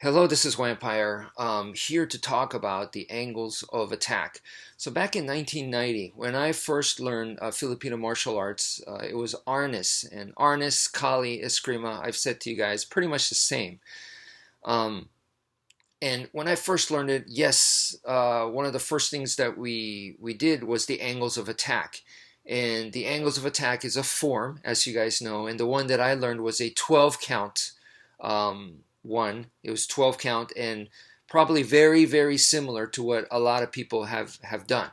Hello, this is Wmpyr, here to talk about the angles of attack. So back in 1990, when I first learned Filipino martial arts, it was Arnis. And Arnis, Kali, Escrima, I've said to you guys, pretty much the same. Um, and when I first learned it, yes, one of the first things that we did was the angles of attack. And the angles of attack is a form, as you guys know, and the one that I learned was a 12 count one. It was 12 count and probably very, very similar to what a lot of people have done.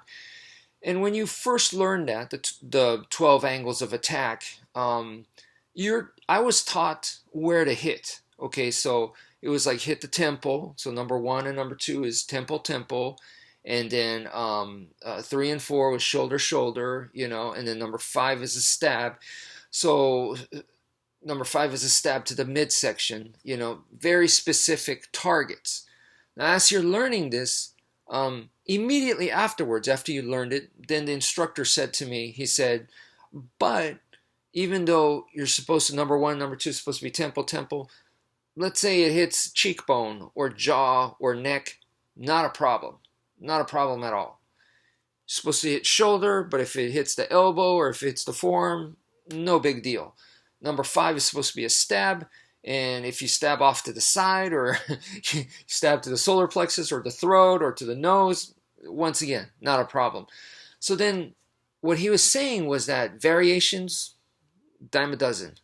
And when you first learn that, the 12 angles of attack, I was taught where to hit. Okay, so it was like hit the temple. So number one and number two is temple, temple. And then three and four was shoulder, shoulder, and then number five is a stab. So number five is a stab to the midsection, very specific targets. Now, as you're learning this, immediately afterwards, after you learned it, then the instructor said to me, he said, but even though you're supposed to, number one, number two is supposed to be temple, temple, let's say it hits cheekbone or jaw or neck, not a problem. Not a problem at all. You're supposed to hit shoulder, but if it hits the elbow or if it hits the forearm, no big deal. Number five is supposed to be a stab, and if you stab off to the side or you stab to the solar plexus or the throat or to the nose, once again, not a problem. So then what he was saying was that variations, dime a dozen.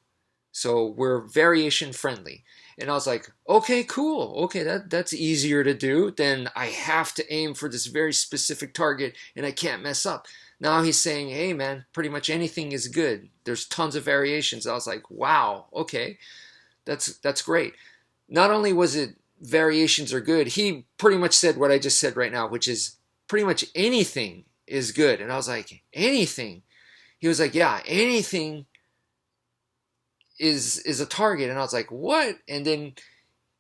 So we're variation friendly. And I was like, okay, cool. Okay, that's easier to do. Then I have to aim for this very specific target and I can't mess up. Now he's saying, hey man, pretty much anything is good. There's tons of variations. I was like, wow, okay, that's great. Not only was it variations are good, he pretty much said what I just said right now, which is pretty much anything is good. And I was like, anything? He was like, yeah, anything is a target. And I was like, what? And then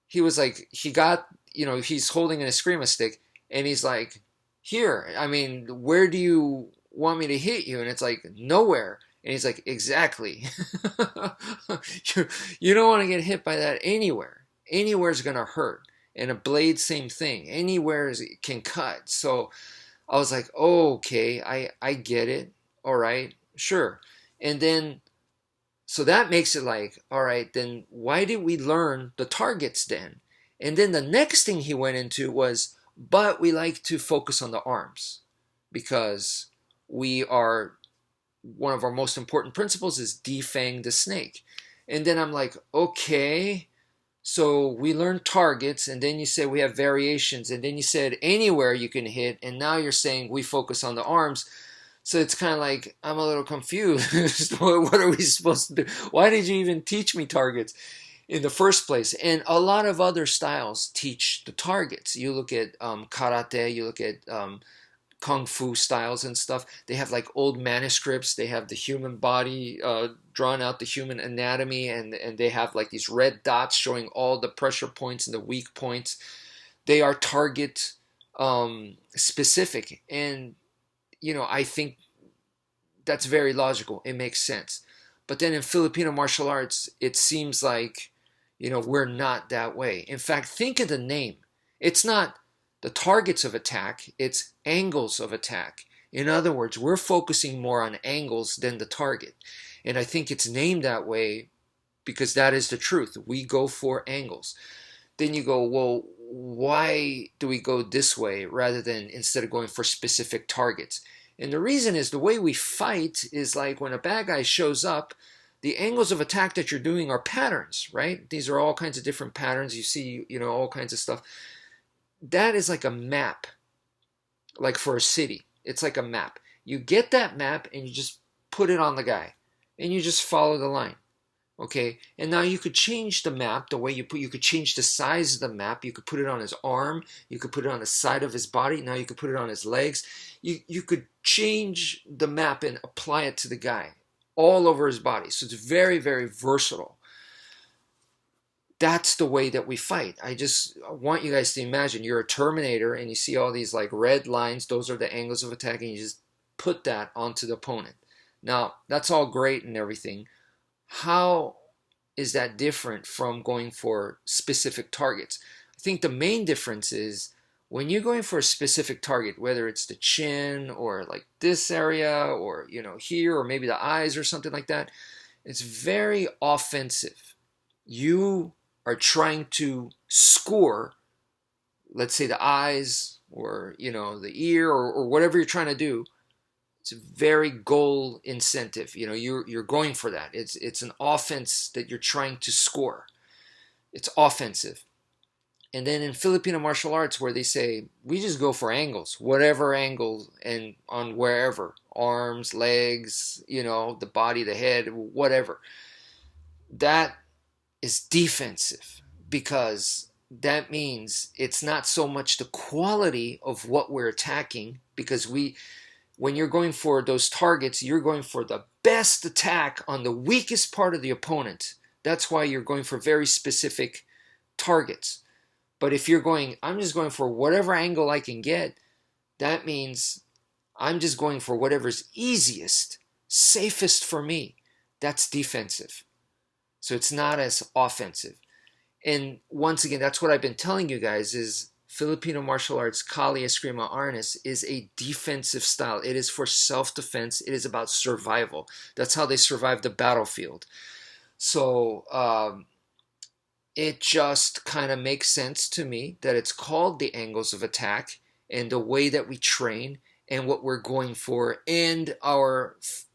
he was like, he got, he's holding an Escrima stick and he's like, here, I mean, where do you want me to hit you? And it's like, nowhere. And he's like, exactly. You don't want to get hit by that anywhere. Anywhere's going to hurt. And a blade, same thing. Anywhere can cut. So I was like, oh, okay, I get it. All right, sure. And then, so that makes it like, all right, then why did we learn the targets then? And then the next thing he went into was, but we like to focus on the arms because one of our most important principles is defang the snake. And then I'm like, okay, so we learned targets, and then you say we have variations, and then you said anywhere you can hit, and now you're saying we focus on the arms. So it's kind of like, I'm a little confused. What are we supposed to do? Why did you even teach me targets in the first place? And a lot of other styles teach the targets. You look at karate, you look at kung fu styles and stuff. They have like old manuscripts. They have the human body drawn out, the human anatomy, and they have like these red dots showing all the pressure points and the weak points. They are target specific. And I think that's very logical. It makes sense. But then in Filipino martial arts, it seems like, we're not that way. In fact, think of the name. It's not the targets of attack, it's angles of attack. In other words, we're focusing more on angles than the target. And I think it's named that way because that is the truth. We go for angles. Then you go, well, why do we go this way rather than instead of going for specific targets? And the reason is the way we fight is like when a bad guy shows up, the angles of attack that you're doing are patterns, right? These are all kinds of different patterns. You see, all kinds of stuff. That is like a map, like for a city. It's like a map. You get that map and you just put it on the guy and you just follow the line. Okay, and now you could change the map the way you could change the size of the map. You could put it on his arm. You could put it on the side of his body. Now you could put it on his legs. You could change the map and apply it to the guy all over his body. So it's very, very versatile. That's the way that we fight. I just want you guys to imagine you're a Terminator and you see all these like red lines. Those are the angles of attack, and you just put that onto the opponent. Now, that's all great and everything. How is that different from going for specific targets? I think the main difference is when you're going for a specific target, whether it's the chin or like this area or, you know, here or maybe the eyes or something like that, it's very offensive. You are trying to score, let's say the eyes or, you know, the ear or whatever you're trying to do. It's a very goal incentive. You know, you're going for that. It's an offense that you're trying to score. It's offensive. And then in Filipino martial arts, where they say we just go for angles, whatever angle, and on wherever, arms, legs, you know, the body, the head, whatever. That is defensive, because that means it's not so much the quality of what we're attacking, because when you're going for those targets, you're going for the best attack on the weakest part of the opponent. That's why you're going for very specific targets. But if you're going, I'm just going for whatever angle I can get, that means I'm just going for whatever's easiest, safest for me. That's defensive. So it's not as offensive. And once again, that's what I've been telling you guys is Filipino martial arts, Kali Escrima Arnis, is a defensive style. It is for self-defense. It is about survival. That's how they survive the battlefield. So it just kind of makes sense to me that it's called the angles of attack, and the way that we train and what we're going for and our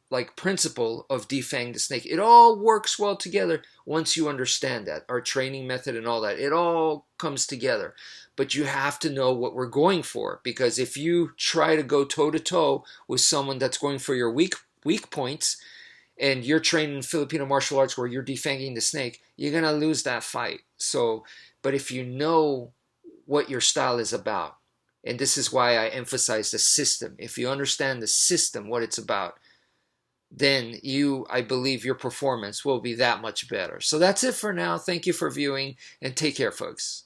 like principle of defang the snake. It all works well together once you understand that. Our training method and all that. It all comes together. But you have to know what we're going for, because if you try to go toe-to-toe with someone that's going for your weak points, and you're training Filipino martial arts where you're defanging the snake, you're going to lose that fight. So, but if you know what your style is about, and this is why I emphasize the system, if you understand the system, what it's about, then I believe your performance will be that much better. So that's it for now. Thank you for viewing, and take care, folks.